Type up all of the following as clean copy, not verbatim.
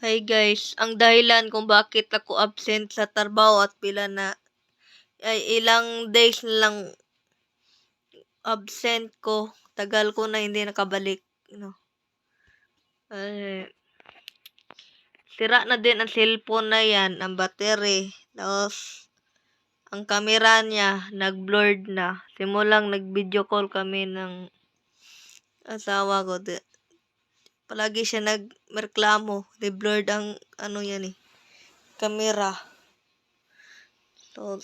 Hi guys, ang dahilan kung bakit ako absent sa trabaho at pila na ay ilang days na lang absent ko. Tagal ko na hindi nakabalik. No. Ay, sira na din ang cellphone na yan, ang battery. Tapos, ang camera niya, nag-blurred na. Simulang nag-video call kami ng asawa ko. Palagi siya nagreklamo. Blurred ang ano yan eh, camera. So,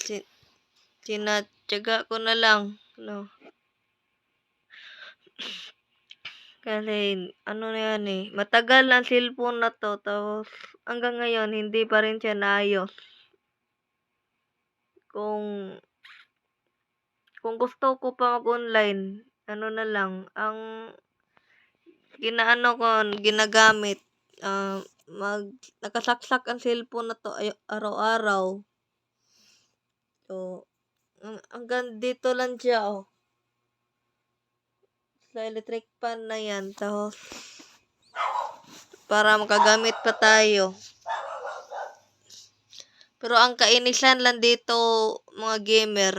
tinatyaga ko na lang. No. Kasi ano na yan eh, matagal ang cellphone na to, tapos hanggang ngayon hindi pa rin siya naayos. Kung gusto ko pa mag-online, ano na lang, ang ginagamit, nakasaksak ang cellphone na to araw-araw. So, hanggang dito lang siya, oh. Sa electric fan na yan, tapos para makagamit pa tayo. Pero ang kainisan lang dito, mga gamer,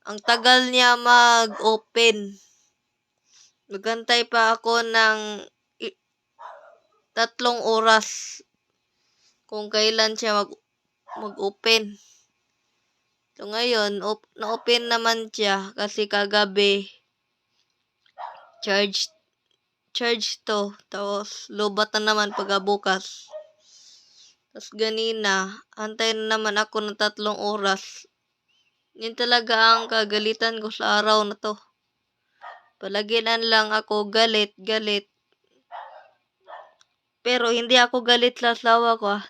ang tagal niya mag-open. Magantay pa ako ng 3 oras kung kailan siya mag-open. So ngayon, na-open naman siya kasi kagabi charge to. Tapos lobat na naman pagkabukas. Tapos ganina, antay na naman ako ng 3 oras. Yun talaga ang kagalitan ko sa araw na to. Palaginan lang ako galit. Pero hindi ako galit sa asawa ko.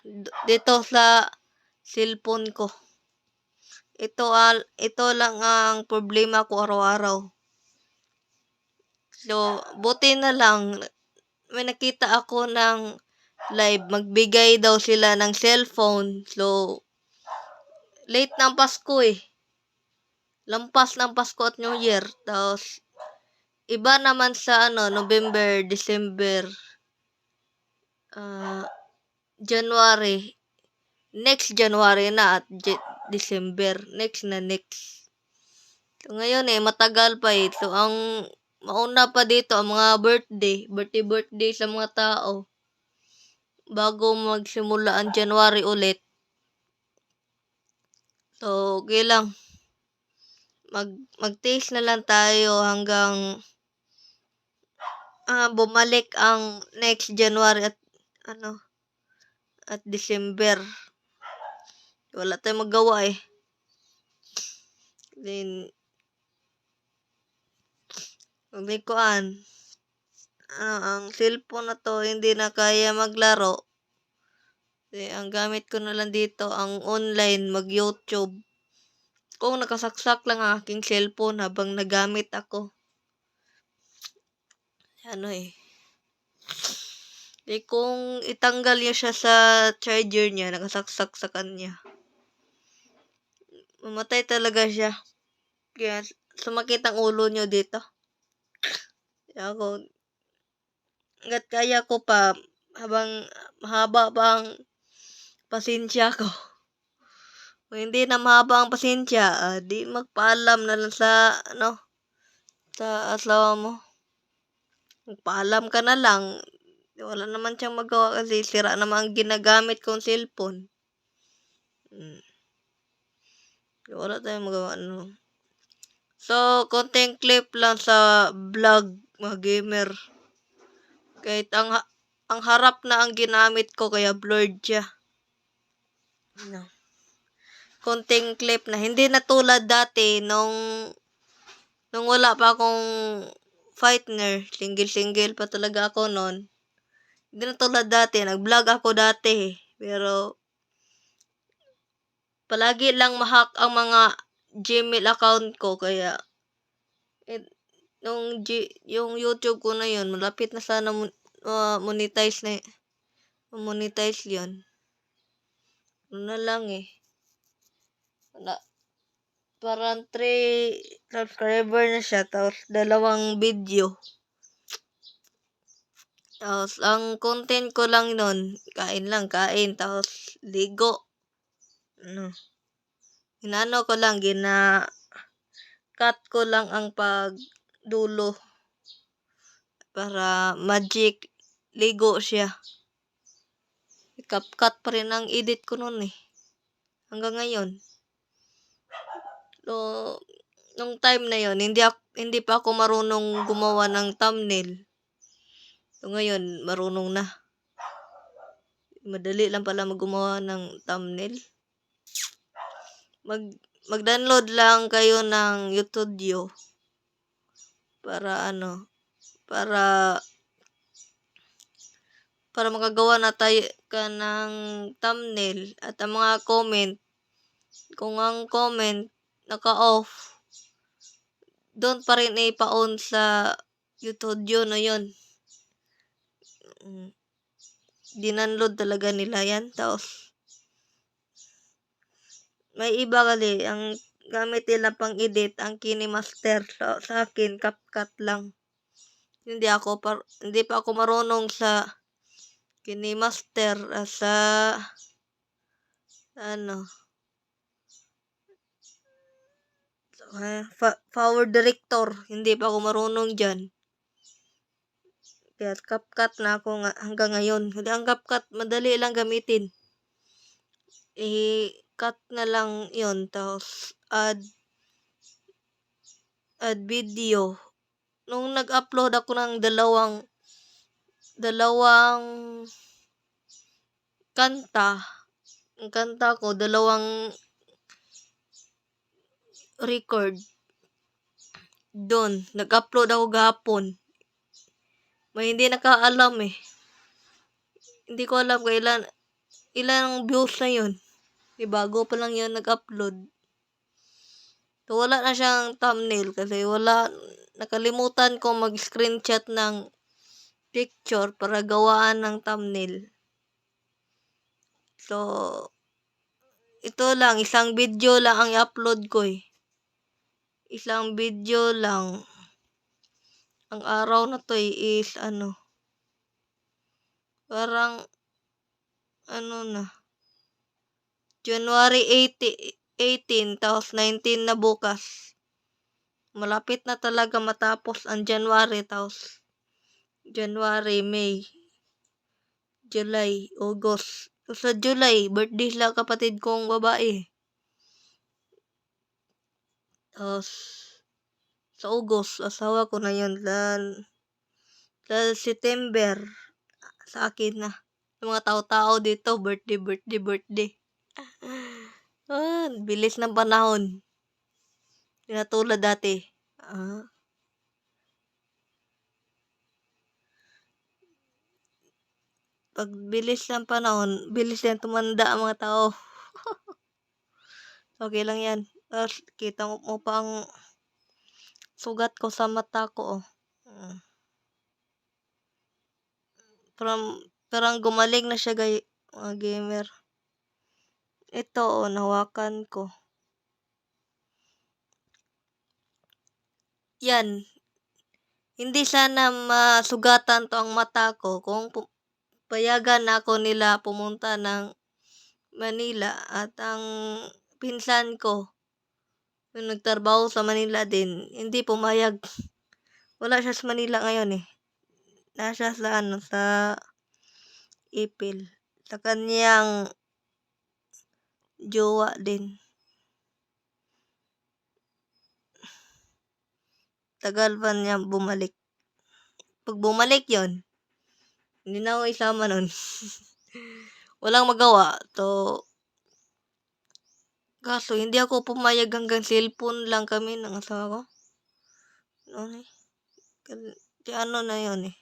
Dito sa cellphone ko. Ito lang ang problema ko araw-araw. So, buti na lang may nakita ako ng live. Magbigay daw sila ng cellphone. So, late ng Pasko eh. Lampas ng Pasko at New Year. Tapos, iba naman sa November, December, January. Next January na at December. Next. So, ngayon matagal pa eh. So, ang mauna pa dito, ang mga birthday sa mga tao. Bago magsimula ang January ulit. So, okay lang. Mag-taste na lang tayo hanggang bumalik ang next January at December. Wala tayong magawa eh. Then, ang cellphone na to hindi na kaya maglaro. Ang gamit ko na lang dito ang online, mag-YouTube. Kung nakasaksak lang ang aking cellphone habang nagamit ako. Kung itanggal niyo siya sa charger niya, nakasaksak sa kanya. Mamatay talaga siya. Kaya sumakit ang ulo niyo dito. Ako, hanggat kaya ko pa, habang mahaba pa ang pasensya ko. Kung hindi na mahaba ang pasensya, di magpaalam na lang sa asawa mo. Magpaalam ka na lang. Wala naman siyang magawa kasi sira naman ang ginagamit kong cellphone. Wala tayong magawa, So, konting clip lang sa vlog, mga gamer. Kahit ang harap na ang ginamit ko, kaya blurred siya. Konting clip na. Hindi na tulad dati nung wala pa akong partner. Single pa talaga ako noon. Hindi na tulad dati. Nag-vlog ako dati. Pero, palagi lang ma-hack ang mga Gmail account ko. Kaya, yung YouTube ko na yun, malapit na sana monetize yun. Ano na lang eh. Wala. Parang 3 subscriber na siya. Tapos 2 video. Tapos ang content ko lang nun, kain lang, kain, tapos ligo. Ano, inano ko lang, cut ko lang ang pagdulo para magic ligo siya. Cut pa rin ang edit ko nun eh. Hanggang ngayon. So, nung time na yon hindi pa ako marunong gumawa ng thumbnail. So, ngayon, marunong na. Madali lang pala gumawa ng thumbnail. Mag-download lang kayo ng YouTube para para makagawa na tayo ka ng thumbnail at ang mga comment, kung ang comment naka-off, doon pa rin ipa-on sa YouTube no yun. Dinunload talaga nila yan. Tapos, may iba kasi, ang gamit nila pang edit, ang KineMaster. Sa akin, CapCut lang. Hindi pa ako marunong sa KineMaster, sa Power Director. Hindi pa ako marunong dyan. Kaya CapCut na ako hanggang ngayon. Kasi ang CapCut, madali lang gamitin. I-cut na lang yon, tapos add video. Nung nag-upload ako ng dalawang kanta, ang kanta ko, dalawang record. Doon, nag-upload ako gahapon. May hindi nakaalam eh. Hindi ko alam kung ilan views na yun. Bago pa lang yun nag-upload. So, wala na siyang thumbnail kasi nakalimutan ko mag-screenshot ng picture para gawaan ng thumbnail. So, ito lang, isang video lang ang i-upload ko eh. Isang video lang. Ang araw na to is parang January 18, tapos 19 na bukas. Malapit na talaga matapos ang January, tapos January, May, July, August. So, sa July, birthday sila kapatid kong babae. Tapos, sa August, asawa ko na yun. Sa September, sa akin na. Yung mga tao-tao dito, birthday. Bilis ng panahon. Hindi na tulad dati. Pag bilis ng panahon, bilis yan tumanda ang mga tao. Okay lang yan. Tapos, kita mo pa ang sugat ko sa mata ko. Parang gumaling na siya, mga gamer. Ito, nahawakan ko. Yan. Hindi sana masugatan to ang mata ko kung payagan ako nila pumunta ng Manila, at ang pinsan ko yung nagtrabaho sa Manila din, hindi pumayag. Wala siya sa Manila ngayon eh. Nasa sa Ipil. Sa kanyang jowa din. Tagal pa niya bumalik. Pag bumalik yon, hindi na ako isama nun. Walang magawa. Kaso, hindi ako pumayag, hanggang cellphone lang kami ng asawa ko. Na yun eh.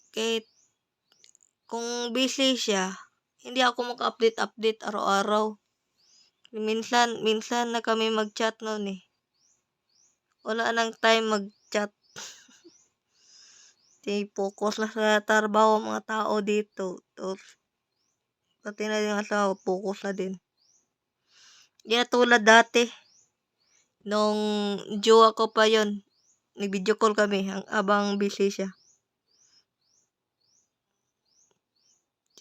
Kahit kung busy siya, hindi ako maka-update araw-araw. Minsan na kami mag-chat noon eh. Wala nang time mag-chat. Focus na sa trabaho mga tao dito. Tapos, pati na yung asawa, focus na din. Hindi na tulad dati. Nung jowa ko pa yon, nag-video call kami habang busy siya.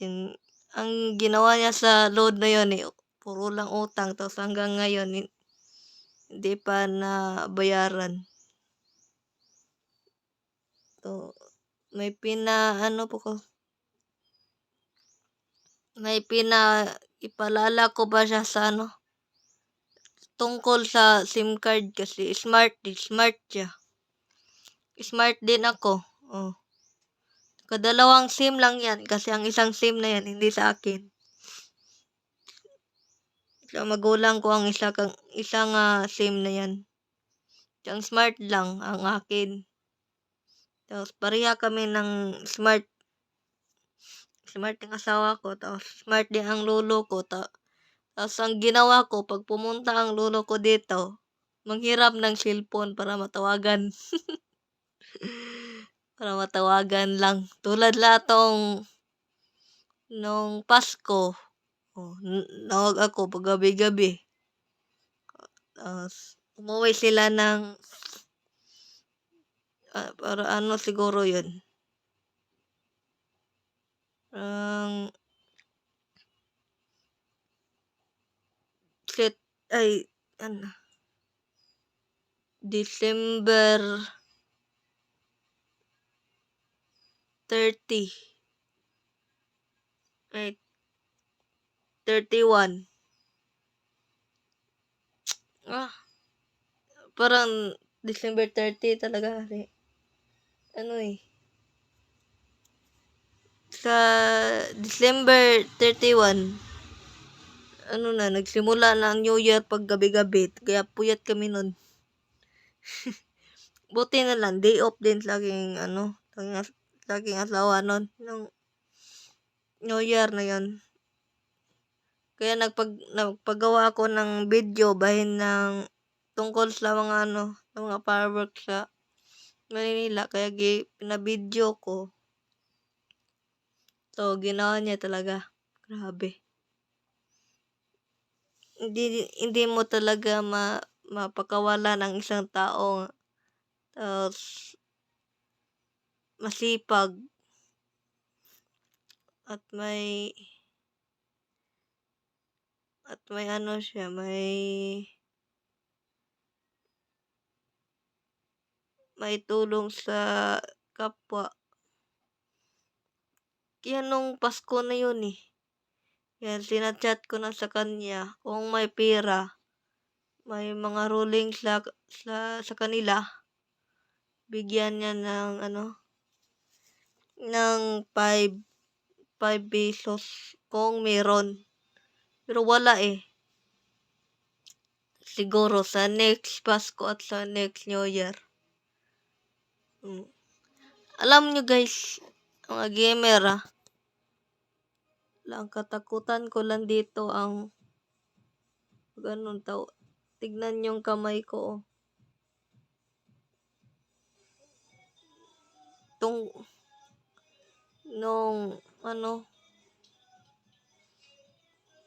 Ang ginawa niya sa load na yun, puro lang utang tapos hanggang ngayon hindi pa nabayaran. So, may ipalala ko ba siya sa tungkol sa SIM card kasi smart siya. Smart din ako. Oh. Kadalawang SIM lang yan kasi ang isang SIM na yan hindi sa akin. Sa magulang ko ang isang SIM na yan. Ang smart lang ang akin. Tapos pareha kami ng smart. Smart yung asawa ko. Tapos smart din ang lolo ko. Tapos ang ginawa ko, pag pumunta ang lolo ko dito, manghiram ng cellphone para matawagan. Para matawagan lang. Tulad tong nung Pasko. Nawag ako pag gabi-gabi. Umuwi sila ng para siguro yun. December 30. 31. Parang December 30 talaga. Sa December 31, nagsimula na ang New Year pag gabi-gabi. Kaya puyat kami nun. Buti na lang, day off din sa aking asawa nun. Nung New Year na yun. Kaya nagpagawa ako ng video bahin ng tungkol sa mga fireworks sa Manila. Kaya pinabidyo ko. So, ginawa niya talaga. Grabe. Hindi mo talaga mapakawala ng isang tao. Tapos, masipag. At may siya, may tulong sa kapwa. Kaya nung Pasko na yun yan, sinachat ko na sa kanya kung may pera, may mga ruling sa kanila, bigyan niya ng 5 pesos kung meron. Pero wala Siguro sa next Pasko at sa next New Year. Alam nyo guys, mga gamer ang katakutan ko lang dito ang ganun tignan yung kamay ko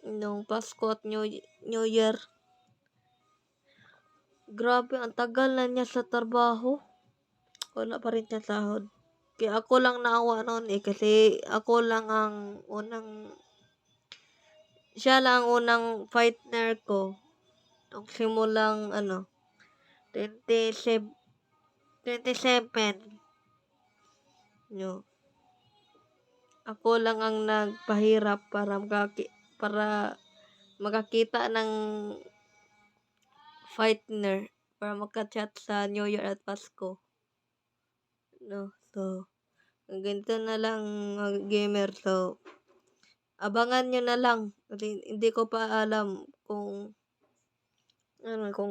nung Pasko at New Year. Grabe, ang tagal na niya sa trabaho. Wala pa rin siya sahod. Kaya ako lang naawa noon kasi ako lang ang siya lang ang unang partner ko. Nung simulang 27. Ako lang ang nagpahirap para makakita ng partner para makachat sa New Year at Pasko. So, ganito na lang gamer. So, abangan nyo na lang. Hindi ko pa alam kung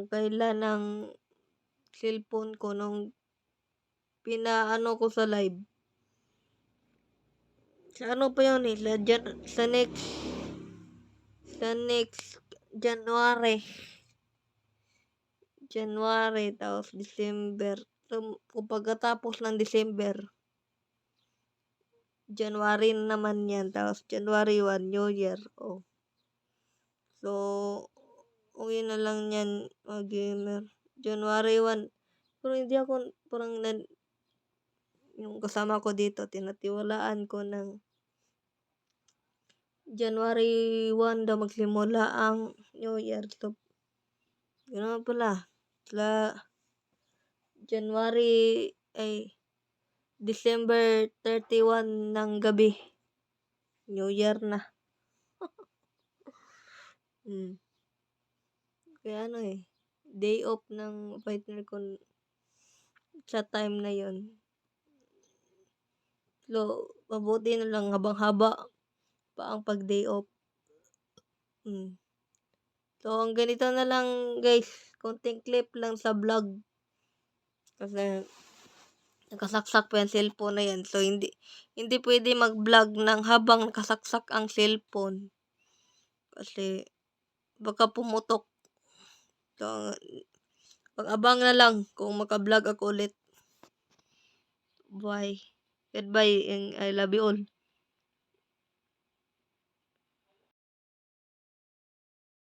kailan ang cellphone ko nung ko sa live. Sa pa yun sa next January tapos December. So, kung pagkatapos ng December, January naman yan. Tapos January 1, New Year. So, uwi na lang yan, mga gamer. January 1. Pero hindi ako yung kasama ko dito, tinatiwalaan ko ng January 1 daw magsimula ang New Year. So, gano'n pala. January ay December 31 ng gabi. New Year na. Hmm. Kaya day off ng partner ko sa time na yon. So, mabuti na lang habang haba pa ang pag-day off. So, ang ganito na lang guys, konting clip lang sa vlog. Kasi nakasaksak pa yung cellphone na yan. So, hindi pwede mag-vlog ng habang nakasaksak ang cellphone. Kasi baka pumutok. So, pag-abang na lang kung maka-vlog ako ulit. Bye. Goodbye and I love you all.